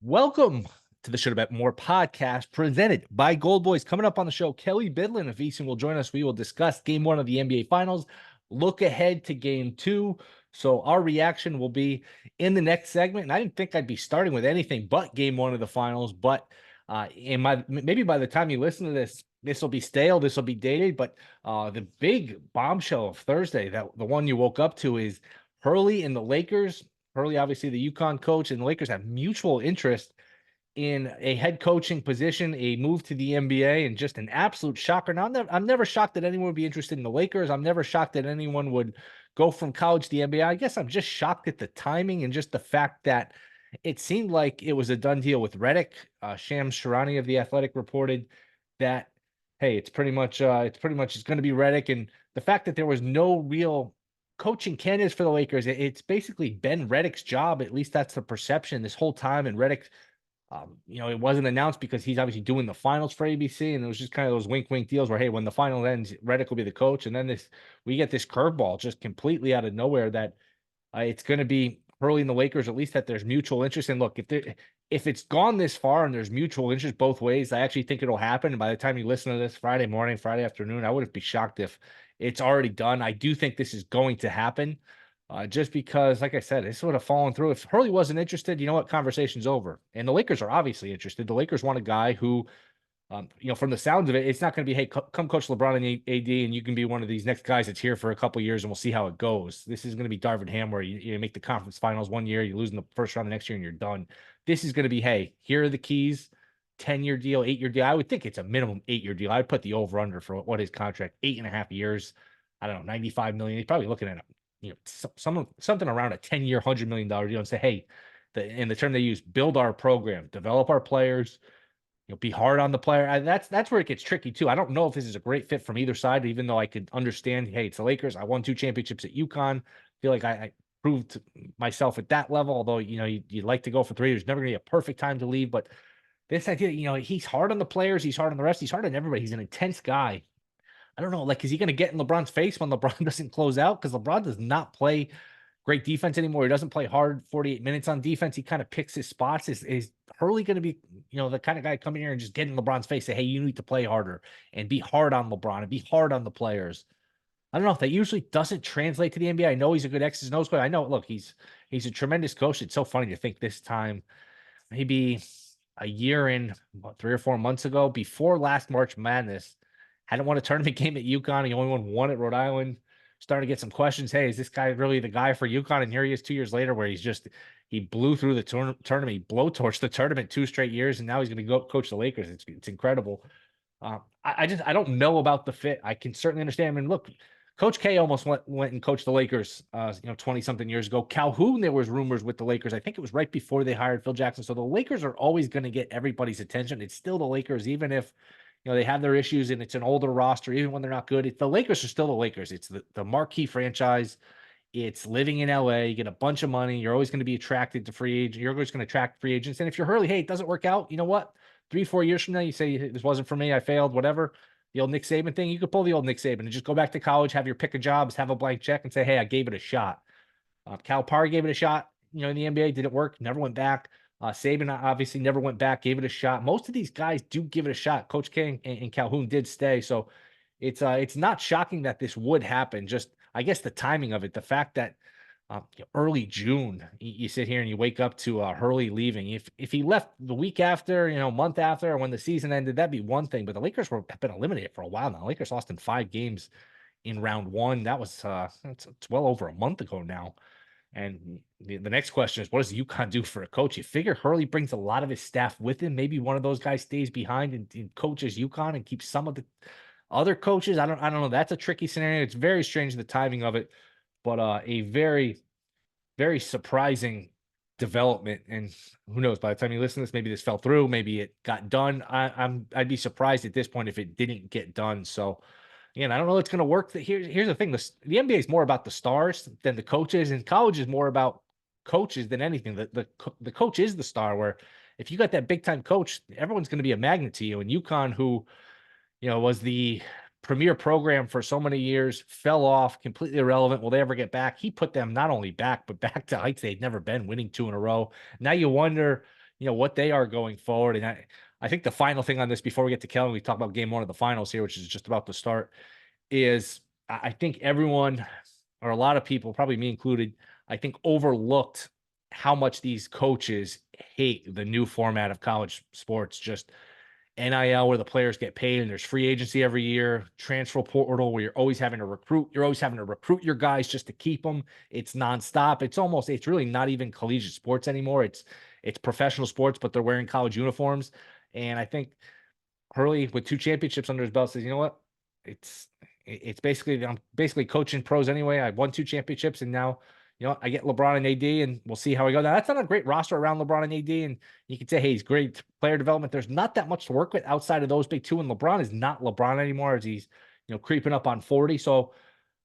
Welcome to the Shoulda Bet More podcast presented by Gold Boys. Coming up on the show, Kelley Bydlon of VSiN will join us. We will discuss game one of the NBA Finals, look ahead to game two. So our reaction will be in the next segment. And I didn't think I'd be starting with anything but game one of the finals. But maybe by the time you listen to this, this will be stale, this will be dated. But the big bombshell of Thursday, that the one you woke up to, is Hurley and the Lakers. Hurley, obviously the UConn coach, and the Lakers have mutual interest in a head coaching position, a move to the NBA, and just an absolute shocker. Now, I'm never shocked that anyone would be interested in the Lakers. I'm never shocked that anyone would go from college to the NBA. I guess I'm just shocked at the timing and just the fact that it seemed like it was a done deal with Redick. Shams Charania of The Athletic reported that, hey, it's pretty much it's going to be Redick, and the fact that there was no real coaching candidates for the Lakers, it's basically been Redick's job. At least that's the perception this whole time. And Redick, it wasn't announced because he's obviously doing the finals for ABC, and it was just kind of those wink deals where, hey, when the final ends, Redick will be the coach. And then we get this curveball just completely out of nowhere that it's going to be Hurley and the Lakers, at least that there's mutual interest. And look, if it's gone this far and there's mutual interest both ways, I actually think it'll happen. And by the time you listen to this Friday morning, Friday afternoon, I wouldn't be shocked if it's already done. I do think this is going to happen, just because, like I said, this would have fallen through. If Hurley wasn't interested, you know what? Conversation's over. And the Lakers are obviously interested. The Lakers want a guy who, from the sounds of it, it's not going to be, hey, come coach LeBron and AD, and you can be one of these next guys that's here for a couple years, and we'll see how it goes. This is going to be Darvin Ham, where you make the conference finals one year, you lose in the first round the next year, and you're done. This is going to be, hey, here are the keys, 10-year deal, 8-year deal. I would think it's a minimum 8-year deal. I'd put the over under for what his contract, 8.5 years. I don't know, $95 million. He's probably looking at something around a 10-year, $100 million deal, and say, hey, in the term they use, build our program, develop our players. Be hard on the player. That's where it gets tricky too. I don't know if this is a great fit from either side, even though I could understand, hey, it's the Lakers. I won 2 championships at UConn. Feel like I proved myself at that level, although, you'd like to go for 3. There's never going to be a perfect time to leave, but this idea, he's hard on the players. He's hard on the rest. He's hard on everybody. He's an intense guy. I don't know, like, is he going to get in LeBron's face when LeBron doesn't close out? Because LeBron does not play great defense anymore. He doesn't play hard 48 minutes on defense. He kind of picks his spots. Is Hurley going to be, the kind of guy coming here and just get in LeBron's face, say, hey, you need to play harder and be hard on LeBron and be hard on the players? I don't know if that usually doesn't translate to the NBA. I know he's a good X's and O's player. I know, look, he's a tremendous coach. It's so funny to think this time, maybe a year in, 3 or 4 months ago, before last March Madness, hadn't won a tournament game at UConn. He only won one at Rhode Island. Starting to get some questions. Hey, is this guy really the guy for UConn? And here he is 2 years later, where he blew through the tournament. He blowtorched the tournament 2 straight years, and now he's going to go coach the Lakers. It's incredible. I don't know about the fit. I can certainly understand. I mean, look, Coach K almost went and coached the Lakers, 20-something years ago. Calhoun, there was rumors with the Lakers. I think it was right before they hired Phil Jackson. So the Lakers are always going to get everybody's attention. It's still the Lakers, even if they have their issues and it's an older roster, even when they're not good. The Lakers are still the Lakers. It's the marquee franchise. It's living in LA. You get a bunch of money. You're always going to be attracted to free agents. You're always going to attract free agents. And if you're Hurley, hey, it doesn't work out. You know what? 3-4 years from now, you say, this wasn't for me. I failed, whatever. The old Nick Saban thing. You could pull the old Nick Saban and just go back to college, have your pick of jobs, have a blank check, and say, hey, I gave it a shot. Calipari gave it a shot, in the NBA. Didn't work. Never went back. Saban obviously never went back, gave it a shot. Most of these guys do give it a shot. Coach King and Calhoun did stay. So it's not shocking that this would happen. Just, I guess, the timing of it, the fact that early June, you sit here and you wake up to Hurley leaving. If he left the week after, month after, or when the season ended, that'd be one thing. But the Lakers have been eliminated for a while now. The Lakers lost in 5 games in round 1. That was it's well over a month ago now. And the next question is, what does UConn do for a coach? You figure Hurley brings a lot of his staff with him. Maybe one of those guys stays behind and coaches UConn and keeps some of the other coaches. I don't know. That's a tricky scenario. It's very strange, the timing of it, but a very, very surprising development. And who knows, by the time you listen to this, maybe this fell through, maybe it got done. I'd be surprised at this point if it didn't get done. So, I don't know it's going to work. Here's the thing. The NBA is more about the stars than the coaches, and college is more about coaches than anything. The coach is the star, where if you got that big-time coach, everyone's going to be a magnet to you. And UConn, who, was the premier program for so many years, fell off, completely irrelevant. Will they ever get back? He put them not only back, but back to heights they'd never been, winning 2 in a row. Now you wonder, what they are going forward. And I think the final thing on this before we get to Kelley, we talk about game one of the finals here, which is just about to start, is I think everyone, or a lot of people, probably me included, I think overlooked how much these coaches hate the new format of college sports. Just NIL, where the players get paid and there's free agency every year, transfer portal where you're always having to recruit. You're always having to recruit your guys just to keep them. It's nonstop. It's really not even collegiate sports anymore. It's professional sports, but they're wearing college uniforms. And I think Hurley, with 2 championships under his belt, says, you know what? It's basically, I'm basically coaching pros anyway. I won 2 championships, and now, I get LeBron and AD, and we'll see how we go. Now, that's not a great roster around LeBron and AD, and you can say, hey, he's great player development. There's not that much to work with outside of those big 2, and LeBron is not LeBron anymore as he's, creeping up on 40. So,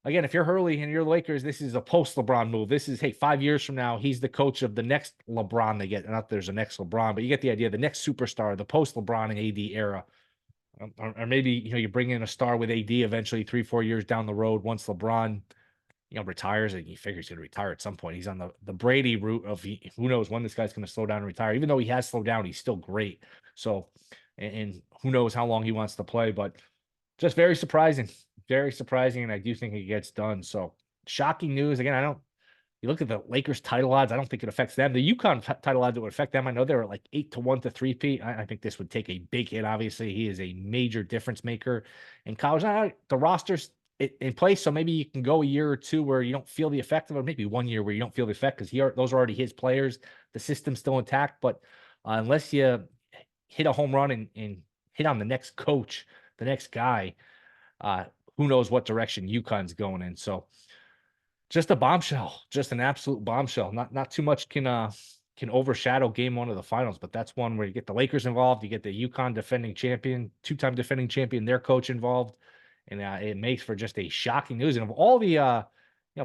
again, if you're Hurley and you're the Lakers, this is a post-LeBron move. This is, hey, 5 years from now, he's the coach of the next LeBron they get. Not that there's a next LeBron, but you get the idea. The next superstar, the post-LeBron and AD era. Or maybe, you bring in a star with AD eventually 3-4 years down the road once LeBron, retires, and you figure he's going to retire at some point. He's on the Brady route of who knows when this guy's going to slow down and retire. Even though he has slowed down, he's still great. So, and who knows how long he wants to play, but just very surprising. And I do think it gets done. So shocking news. Again, you look at the Lakers title odds, I don't think it affects them. The UConn title odds, it would affect them. I know they were like 8-1 to 3-peat. I think this would take a big hit. Obviously, he is a major difference maker in college. The roster's in place, so maybe you can go a year or 2 where you don't feel the effect of it, maybe 1 year where you don't feel the effect because those are already his players. The system's still intact, but unless you hit a home run and hit on the next coach, the next guy, who knows what direction UConn's going in. So just a bombshell, just an absolute bombshell. Not too much can overshadow game 1 of the finals, but that's one where you get the Lakers involved, you get the UConn defending champion, 2-time defending champion, their coach involved. And it makes for just a shocking news. And of all the, of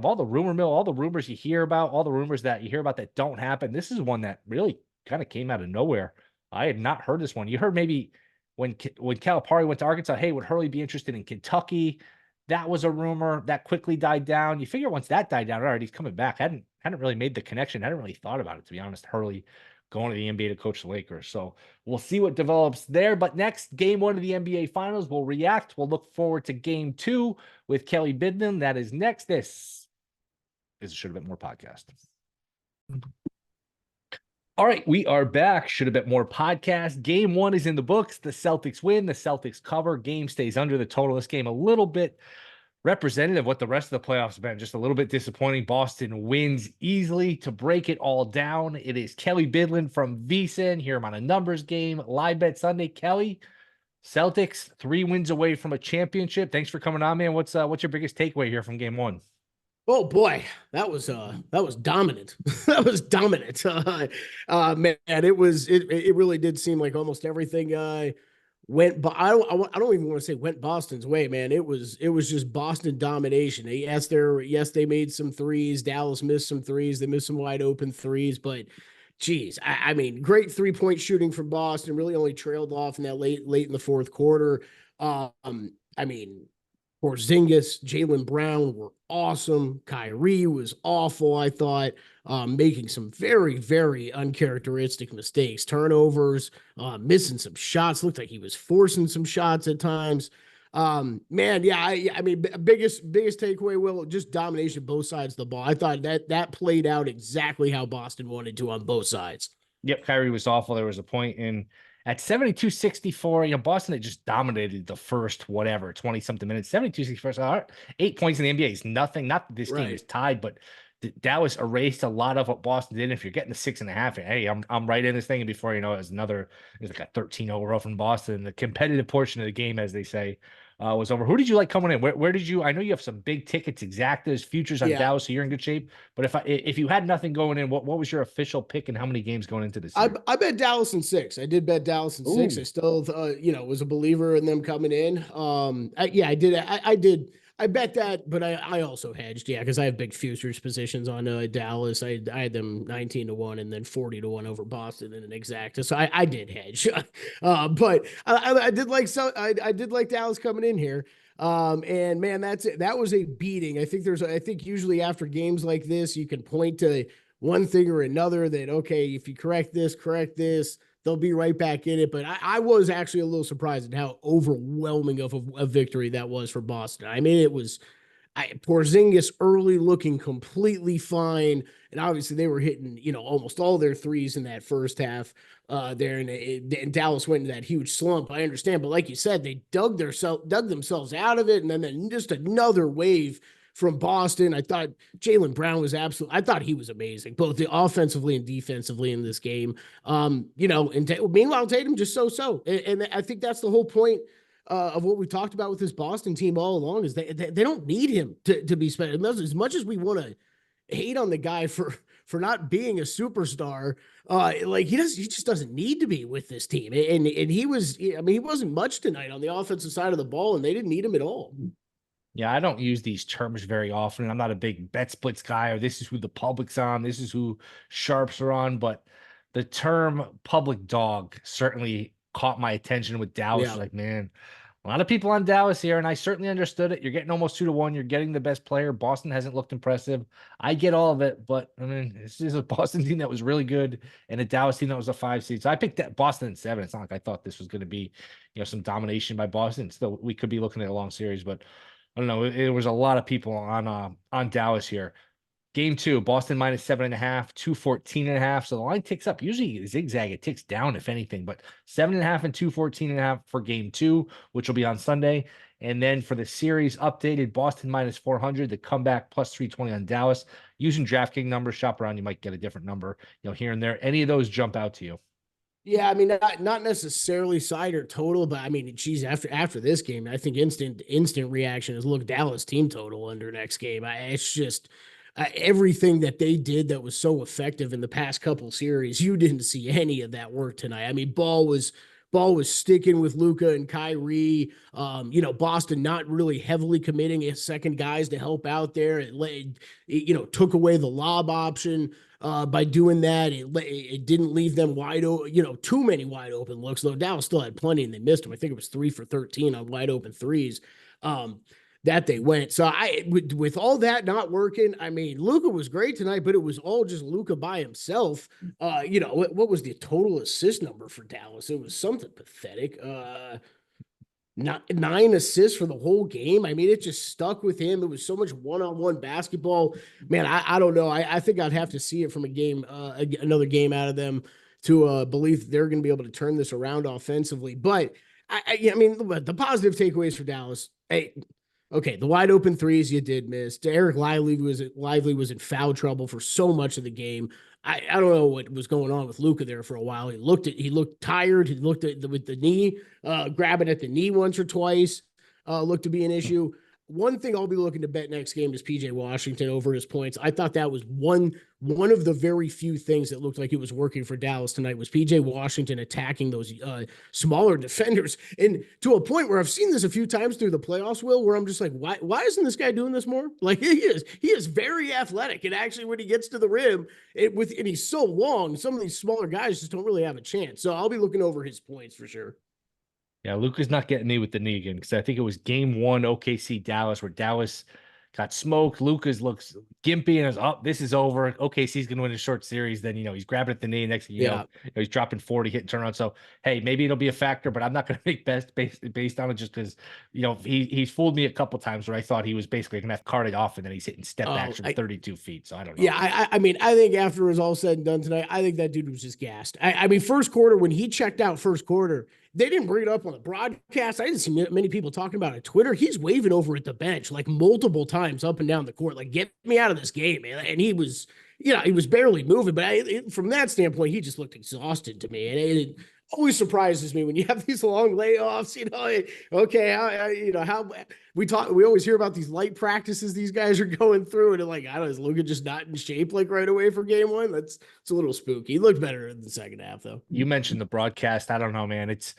all the rumor mill, all the rumors you hear about, all the rumors that you hear about that don't happen, this is one that really kind of came out of nowhere. I had not heard this one. You heard maybe when Calipari went to Arkansas, hey, would Hurley be interested in Kentucky? That was a rumor that quickly died down. You figure once that died down, all right, he's coming back. Hadn't really made the connection. Hadn't really thought about it, to be honest. Hurley going to the NBA to coach the Lakers. So we'll see what develops there. But next, game 1 of the NBA Finals, we'll react. We'll look forward to game 2 with Kelley Bydlon. That is next. This is a Shoulda Bet More podcast. All right, we are back. Shoulda Bet More podcast. Game 1 is in the books. The Celtics win. The Celtics cover. Game stays under the total. This game a little bit representative of what the rest of the playoffs have been. Just a little bit disappointing. Boston wins easily. To break it all down, it is Kelley Bydlon from VSiN. Here I'm on a numbers game. Live Bet Sunday. Kelley, Celtics 3 wins away from a championship. Thanks for coming on, man. What's your biggest takeaway here from game 1? Oh boy, that was dominant. That was dominant. Man, it really did seem like almost everything went, but I don't even want to say went Boston's way, man. It was just Boston domination. Yes, they made some threes. Dallas missed some threes. They missed some wide open threes, but geez, I mean, great 3-point shooting from Boston. Really only trailed off in that late in the fourth quarter. I mean, Porzingis, Jaylen Brown were awesome. Kyrie was awful, I thought, making some very, very uncharacteristic mistakes, turnovers, missing some shots. Looked like he was forcing some shots at times. Man, yeah, I mean, biggest takeaway, Will, just domination both sides of the ball. I thought that played out exactly how Boston wanted to on both sides. Yep, Kyrie was awful. There was a point at 72-64, Boston had just dominated the first, 20-something minutes. 72-64, all right, 8 points in the NBA is nothing. Not that this game is tied, but Dallas erased a lot of what Boston did. If you're getting the 6.5, hey, I'm right in this thing. And before you know it, there's like a 13-0 row from Boston. The competitive portion of the game, as they say, was over. Who did you like coming in? Where did you? I know you have some big tickets, exactas, futures on Dallas, so you're in good shape. But if you had nothing going in, what was your official pick and how many games going into this year? I bet Dallas in 6. I did bet Dallas in 6. I still, was a believer in them coming in. I did. I bet that, but I also hedged, because I have big futures positions on Dallas. I had them 19-1 and then 40-1 over Boston in an exacta. So I did hedge, but I did like I did like Dallas coming in here. And man, that's it. That was a beating. I think usually after games like this, you can point to one thing or another that, okay, if you correct this, they'll be right back in it. But I was actually a little surprised at how overwhelming of a victory that was for Boston. I mean, it was Porzingis early looking completely fine. And obviously they were hitting, almost all their threes in that first half there. And Dallas went into that huge slump. I understand. But like you said, they dug themselves out of it. And then just another wave from Boston. I thought Jaylen Brown was I thought he was amazing, both offensively and defensively in this game. And meanwhile, Tatum just so. And I think that's the whole point of what we talked about with this Boston team all along is they don't need him to be special. As much as we want to hate on the guy for not being a superstar, he just doesn't need to be with this team. And he wasn't much tonight on the offensive side of the ball, and they didn't need him at all. Yeah, I don't use these terms very often. I'm not a big bet splits guy, or this is who the public's on, this is who sharps are on. But the term public dog certainly caught my attention with Dallas. Yeah. Like, man, a lot of people on Dallas here, and I certainly understood it. You're getting almost 2-1. You're getting the best player. Boston hasn't looked impressive. I get all of it, but I mean, this is a Boston team that was really good and a Dallas team that was a 5 seed. So I picked that Boston at 7. It's not like I thought this was going to be, some domination by Boston. Still, we could be looking at a long series, but I don't know. It was a lot of people on Dallas here. Game 2, Boston minus 7.5, 214.5. So the line ticks up. Usually zigzag, it ticks down if anything, but 7.5 and 214.5 for game 2, which will be on Sunday. And then for the series updated, Boston minus 400, the comeback plus 320 on Dallas. Using DraftKings numbers, shop around, you might get a different number, here and there. Any of those jump out to you? Yeah, I mean, not necessarily side or total, but I mean, geez, after this game, I think instant reaction is look Dallas team total under next game. It's just everything that they did that was so effective in the past couple series. You didn't see any of that work tonight. I mean, ball was sticking with Luka and Kyrie. Boston not really heavily committing his second guys to help out there. It took away the lob option. By doing that, it didn't leave them wide open, too many wide open looks, though Dallas still had plenty and they missed them. I think it was 3 for 13 on wide open threes that they went. So with all that not working, I mean, Luka was great tonight, but it was all just Luka by himself. What was the total assist number for Dallas? It was something pathetic. Not 9 assists for the whole game. I mean, it just stuck with him. It was so much one-on-one basketball. Man, I don't know. I think I'd have to see it from a game, another game out of them to believe they're going to be able to turn this around offensively. But I mean, the positive takeaways for Dallas. Hey, okay, the wide open threes you did miss. Eric Lively was in foul trouble for so much of the game. I don't know what was going on with Luka there for a while. He looked tired. He looked at with the knee, grabbing at the knee once or twice. Looked to be an issue. One thing I'll be looking to bet next game is PJ Washington over his points. I thought that was one of the very few things that looked like it was working for Dallas tonight was PJ Washington attacking those smaller defenders. And to a point where I've seen this a few times through the playoffs, Will, where I'm just like, why isn't this guy doing this more? Like he is very athletic. And actually when he gets to the rim and he's so long, some of these smaller guys just don't really have a chance. So I'll be looking over his points for sure. Yeah, Luka's not getting me with the knee again because I think it was game 1 OKC Dallas where Dallas got smoked. Luka's looks gimpy and is up. This is over. OKC's going to win a short series. Then he's grabbing at the knee. Next thing you know, he's dropping 40, hitting turnaround. So hey, maybe it'll be a factor, but I'm not going to make best based on it just because he's fooled me a couple times where I thought he was basically going to have carted off and then he's hitting step backs from 32 feet. So I don't know. Yeah, I mean, I think after it was all said and done tonight, I think that dude was just gassed. I mean, first quarter when he checked out first quarter. They didn't bring it up on the broadcast. I didn't see many people talking about it on Twitter. He's waving over at the bench like multiple times up and down the court, like, get me out of this game, man. And he was, he was barely moving. But from that standpoint, he just looked exhausted to me. And it always surprises me when you have these long layoffs, how we always hear about these light practices these guys are going through. And like, I don't know, is Luka just not in shape like right away for game 1? It's a little spooky. He looked better in the second half, though. You mentioned the broadcast. I don't know, man. It's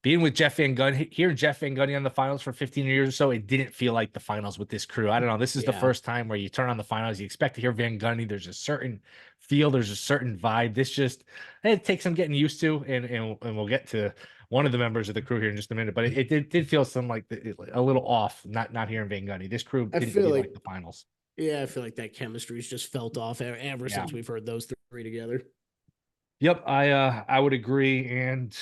being with Jeff Van Gundy, hearing Jeff Van Gundy on the finals for 15 years or so, it didn't feel like the finals with this crew. I don't know. This is the first time where you turn on the finals, you expect to hear Van Gundy. There's a certain feel, there's a certain vibe. It takes some getting used to, and we'll get to one of the members of the crew here in just a minute. But it did feel some like a little off, not hearing Van Gundy. This crew didn't feel like the finals. Yeah, I feel like that chemistry's just felt off ever Yeah. since we've heard those three together. Yep, I would agree. And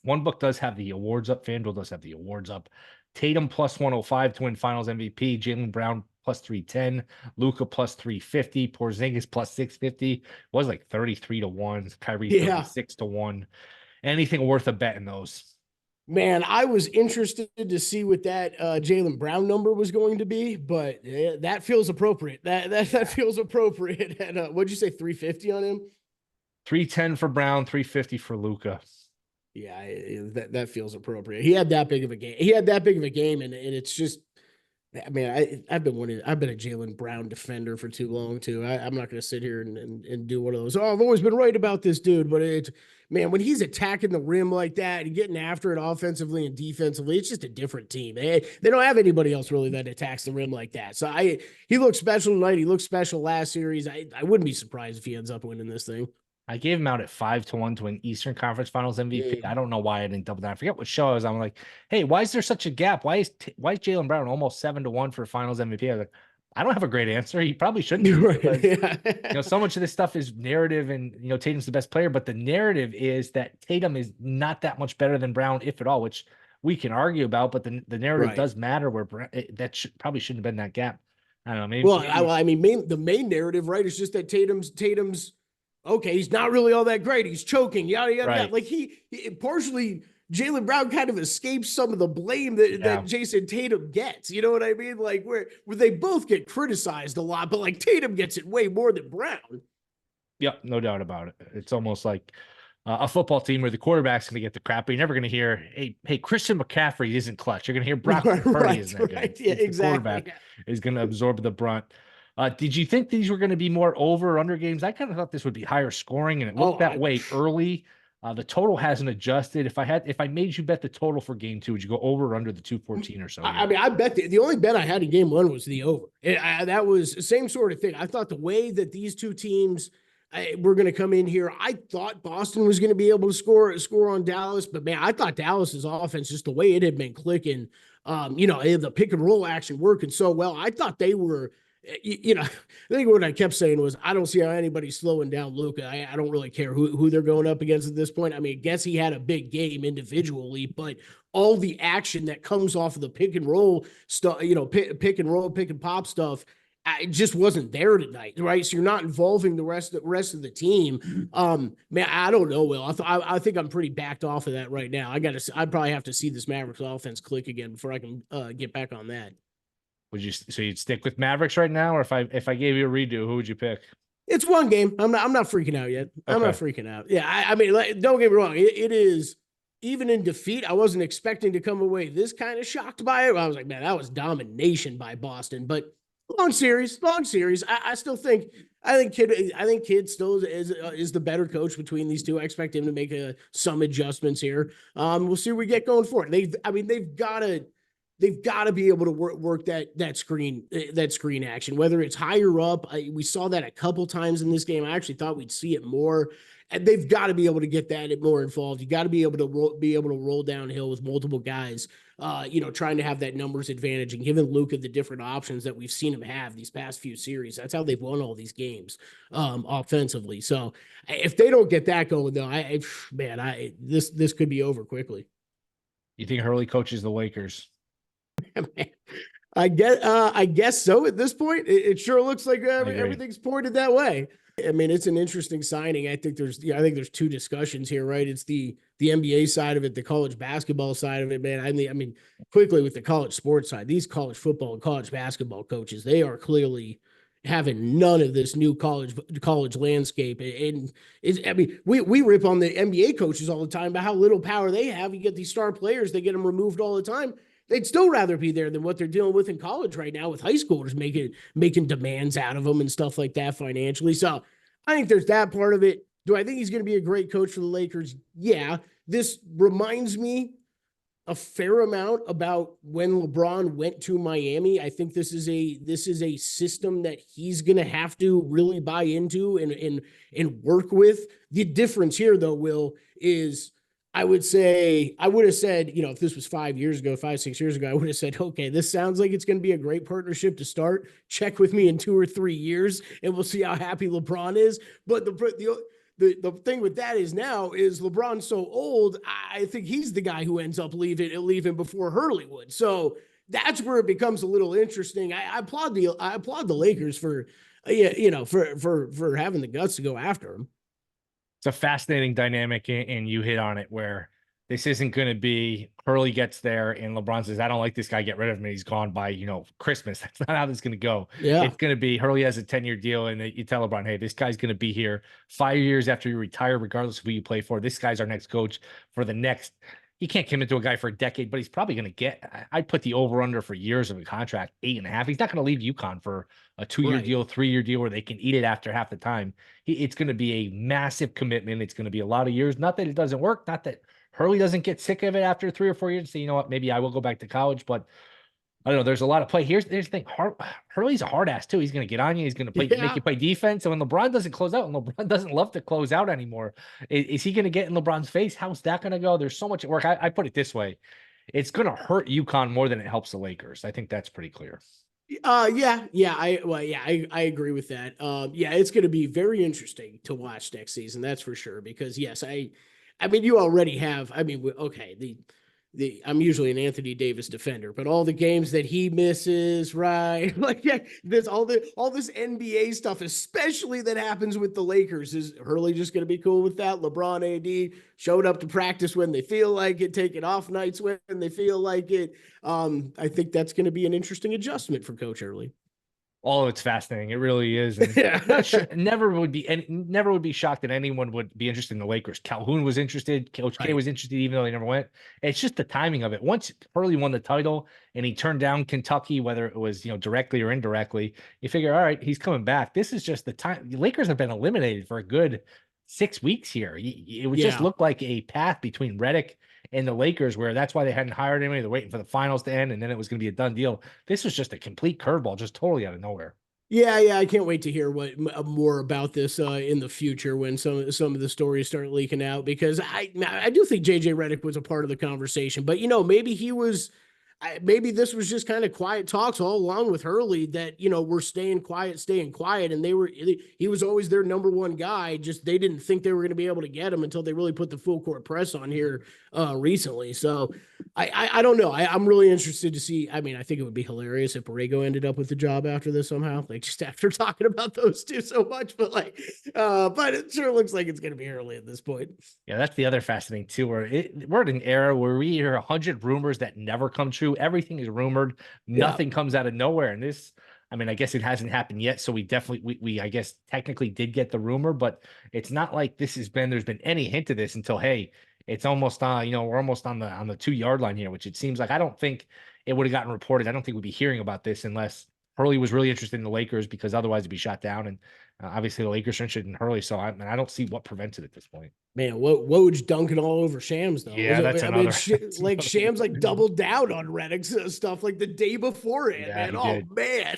one book does have the awards up. FanDuel does have the awards up. Tatum plus 105 to win Finals MVP. Jaylen Brown plus 310. Luka plus 350. Porzingis plus 650. Was like 33 to 1. Kyrie Yeah. 36 to 1. Anything worth a bet in those? Man, I was interested to see what that Jaylen Brown number was going to be, but that feels appropriate. That feels appropriate. And what'd you say, 350 on him? 310 for Brown, 350 for Luka. Yeah, that feels appropriate. He had that big of a game. He had that big of a game, and it's just, I mean, I've been a Jaylen Brown defender for too long too. I'm not going to sit here and do one of those. Oh, I've always been right about this dude, but it's, man, when he's attacking the rim like that and getting after it offensively and defensively, it's just a different team. They don't have anybody else really that attacks the rim like that. So he looked special tonight. He looked special last series. I wouldn't be surprised if he ends up winning this thing. I gave him out at 5 to 1 to win Eastern Conference Finals MVP. I don't know why I didn't double down. I forget what show I was on. I'm like, hey, why is there such a gap? Why is Jaylen Brown almost 7 to 1 for Finals MVP? I was like, I don't have a great answer. He probably shouldn't be because, so much of this stuff is narrative, and Tatum's the best player, but the narrative is that Tatum is not that much better than Brown, if at all, which we can argue about. But the narrative does matter. Where that probably shouldn't have been that gap. I don't know. Maybe. Well, I mean, the main narrative, right, is just that Tatum's. Okay, he's not really all that great. He's choking, yada, yada, yada. Like he partially, Jaylen Brown kind of escapes some of the blame that Jason Tatum gets. You know what I mean? Like where they both get criticized a lot, but like Tatum gets it way more than Brown. Yep, no doubt about it. It's almost like a football team where the quarterback's going to get the crap, but you're never going to hear, hey, Christian McCaffrey isn't clutch. You're going to hear Brock Purdy isn't that good. Yeah, exactly. The quarterback is going to absorb the brunt. Did you think these were going to be more over or under games? I kind of thought this would be higher scoring, and it looked that way early. The total hasn't adjusted. If I made you bet the total for game 2, would you go over or under the 214 or so? I mean, I bet the only bet I had in game 1 was the over. That was the same sort of thing. I thought the way that these two teams were going to come in here, I thought Boston was going to be able to score on Dallas, but man, I thought Dallas's offense, just the way it had been clicking, the pick and roll action working so well. I thought they were. I think what I kept saying was, I don't see how anybody's slowing down Luka. I don't really care who they're going up against at this point. I mean, I guess he had a big game individually, but all the action that comes off of the pick and roll stuff, pick and roll, pick and pop stuff, it just wasn't there tonight, right? So you're not involving the rest of the team. Man, I don't know, Will. I think I'm pretty backed off of that right now. I'd probably have to see this Mavericks offense click again before I can get back on that. You'd stick with Mavericks right now, or if I gave you a redo, who would you pick? It's one game. I'm not freaking out yet. I'm not freaking out. Yeah, I mean, don't get me wrong. It is, even in defeat, I wasn't expecting to come away this kind of shocked by it. I was like, man, that was domination by Boston. But long series. I still think Kidd still is the better coach between these two. I expect him to make some adjustments here. We'll see what we get going forward. They've got to be able to work that screen action, whether it's higher up. We saw that a couple times in this game. I actually thought we'd see it more, and they've got to be able to get that more involved. You got to be able to roll downhill with multiple guys, trying to have that numbers advantage and giving Luka the different options that we've seen him have these past few series. That's how they've won all these games, offensively. So if they don't get that going, though, this could be over quickly. You think Hurley coaches the Lakers? I guess so. At this point, it sure looks like everything's pointed that way. I mean, it's an interesting signing. I think there's two discussions here, right? It's the NBA side of it, the college basketball side of it, man. I mean, quickly with the college sports side, these college football and college basketball coaches, they are clearly having none of this new college landscape. And we rip on the NBA coaches all the time about how little power they have. You get these star players, they get them removed all the time. They'd still rather be there than what they're dealing with in college right now with high schoolers making demands out of them and stuff like that financially. So I think there's that part of it. Do I think he's going to be a great coach for the Lakers? Yeah. This reminds me a fair amount about when LeBron went to Miami. I think this is a system that he's going to have to really buy into and work with. The difference here, though, Will, is I would say, I would have said, if this was 5 years ago, 5, 6 years ago, I would have said, okay, this sounds like it's going to be a great partnership to start. Check with me in 2 or 3 years, and we'll see how happy LeBron is. But the thing with that is now is LeBron's so old. I think he's the guy who ends up leaving before Hurley would. So that's where it becomes a little interesting. I applaud the Lakers for for having the guts to go after him. It's a fascinating dynamic, and you hit on it where this isn't going to be Hurley gets there and LeBron says, I don't like this guy, get rid of him. He's gone by, Christmas. That's not how this is going to go. Yeah. It's going to be Hurley has a 10-year deal, and you tell LeBron, hey, this guy's going to be here 5 years after you retire, regardless of who you play for. This guy's our next coach for the next. He can't commit to a guy for a decade, but he's probably going to get, I'd put the over under for years of a contract, 8.5. He's not going to leave UConn for a 2-year deal, 3-year deal where they can eat it after half the time. It's going to be a massive commitment. It's going to be a lot of years. Not that it doesn't work. Not that Hurley doesn't get sick of it after 3 or 4 years and say, you know what, maybe I will go back to college, but I don't know. There's a lot of play. Here's the thing. Hurley's a hard ass too. He's going to get on you. He's going to make you play defense. And when LeBron doesn't close out, and LeBron doesn't love to close out anymore, is he going to get in LeBron's face? How's that going to go? There's so much at work. I put it this way. It's going to hurt UConn more than it helps the Lakers. I think that's pretty clear. I agree with that. It's going to be very interesting to watch next season. That's for sure. Because yes, I mean, you already have, okay, I'm usually an Anthony Davis defender, but all the games that he misses, right? There's all this NBA stuff, especially that happens with the Lakers. Is Hurley just going to be cool with that? LeBron, AD showed up to practice when they feel like it, taking off nights when they feel like it. I think that's going to be an interesting adjustment for Coach Hurley. Oh, it's fascinating. It really is. And never would be shocked that anyone would be interested in the Lakers. Calhoun was interested. Coach K was interested, even though they never went. It's just the timing of it. Once Hurley won the title and he turned down Kentucky, whether it was, directly or indirectly, you figure, all right, he's coming back. This is just the time. The Lakers have been eliminated for a good 6 weeks here. It would just look like a path between Redick and the Lakers, where that's why they hadn't hired anybody. They're waiting for the finals to end, and then it was going to be a done deal. This was just a complete curveball, just totally out of nowhere. Yeah, I can't wait to hear what more about this in the future when some of the stories start leaking out, because I do think JJ Redick was a part of the conversation, but maybe he was. Maybe this was just kind of quiet talks all along with Hurley that, we're staying quiet. And he was always their number one guy. Just, they didn't think they were going to be able to get him until they really put the full court press on here recently. So I don't know. I'm really interested to see. I mean, I think it would be hilarious if Borrego ended up with the job after this somehow, just after talking about those two so much, but it sure looks like it's going to be Hurley at this point. Yeah, that's the other fascinating too, where we're in an era where we hear 100 rumors that never come true. Everything is rumored. Nothing comes out of nowhere. And this, I mean, I guess it hasn't happened yet. So we definitely, I guess technically did get the rumor, but it's not like there's been any hint of this until, hey, it's almost we're almost on the 2-yard line here, which it seems like. I don't think it would have gotten reported. I don't think we'd be hearing about this unless Hurley was really interested in the Lakers, because otherwise it'd be shot down. And obviously the Lakers are interested in Hurley. So I don't see what prevents it at this point. Man, Woj dunking all over Shams though. Yeah, that's another. Shams doubled down on Redick's stuff the day before it. Yeah, man. Oh man,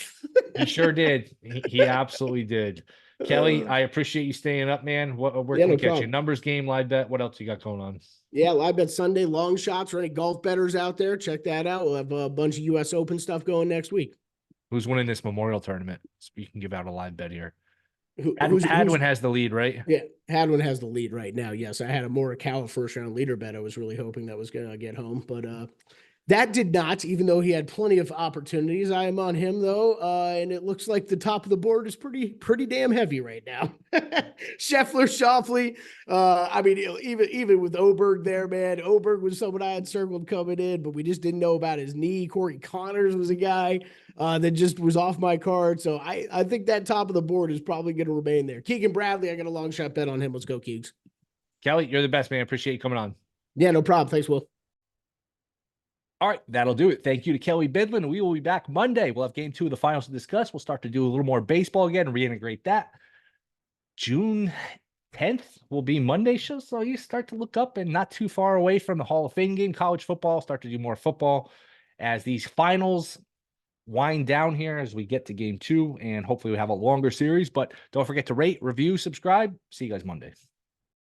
he sure did. He absolutely did. Kelly, I appreciate you staying up, man. Where can we catch you? Numbers game, live bet. What else you got going on? Yeah, live bet Sunday, long shots for any golf bettors out there. Check that out. We'll have a bunch of U.S. Open stuff going next week. Who's winning this Memorial Tournament? So you can give out a live bet here. Hadwin has the lead, right? Yeah, Hadwin has the lead right now. Yes, I had a Morikawa first round leader bet. I was really hoping that was going to get home, but that did not, even though he had plenty of opportunities. I am on him though, and it looks like the top of the board is pretty damn heavy right now. Scheffler, Schauffele. I mean, even with Oberg there, man. Oberg was someone I had circled coming in, but we just didn't know about his knee. Corey Connors was a guy that just was off my card. So I think that top of the board is probably going to remain there. Keegan Bradley, I got a long shot bet on him. Let's go, Keegs. Kelly, you're the best, man. Appreciate you coming on. Yeah, no problem. Thanks, Will. All right, that'll do it. Thank you to Kelley Bydlon. We will be back Monday. We'll have game 2 of the finals to discuss. We'll start to do a little more baseball again, reintegrate that. June 10th will be Monday show, so you start to look up and not too far away from the Hall of Fame game, college football, start to do more football as these finals wind down here as we get to game 2, and hopefully we have a longer series. But don't forget to rate, review, subscribe. See you guys Monday.